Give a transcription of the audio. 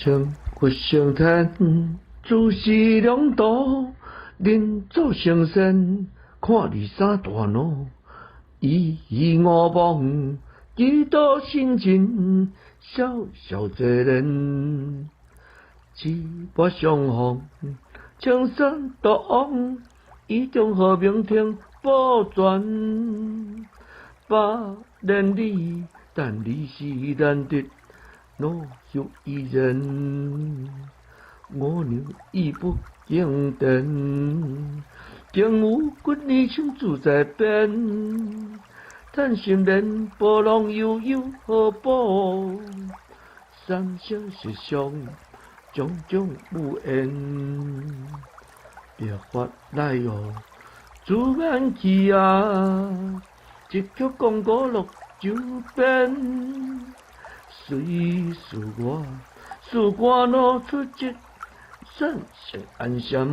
生活相谈，自是良道。人做成仙，看你三大脑。一意我忘，几多心情，小小这人。一把相逢，青山独往，以中和明天保全。百年里，但你是难得，若有一人。我娘义不容辞，竟有骨泥亲自在边。叹心莲，波浪悠悠何补？三生石上，种种无言。别发来哦，自然去啊！一曲广歌落周边，随是我露出一闪闪暗闪。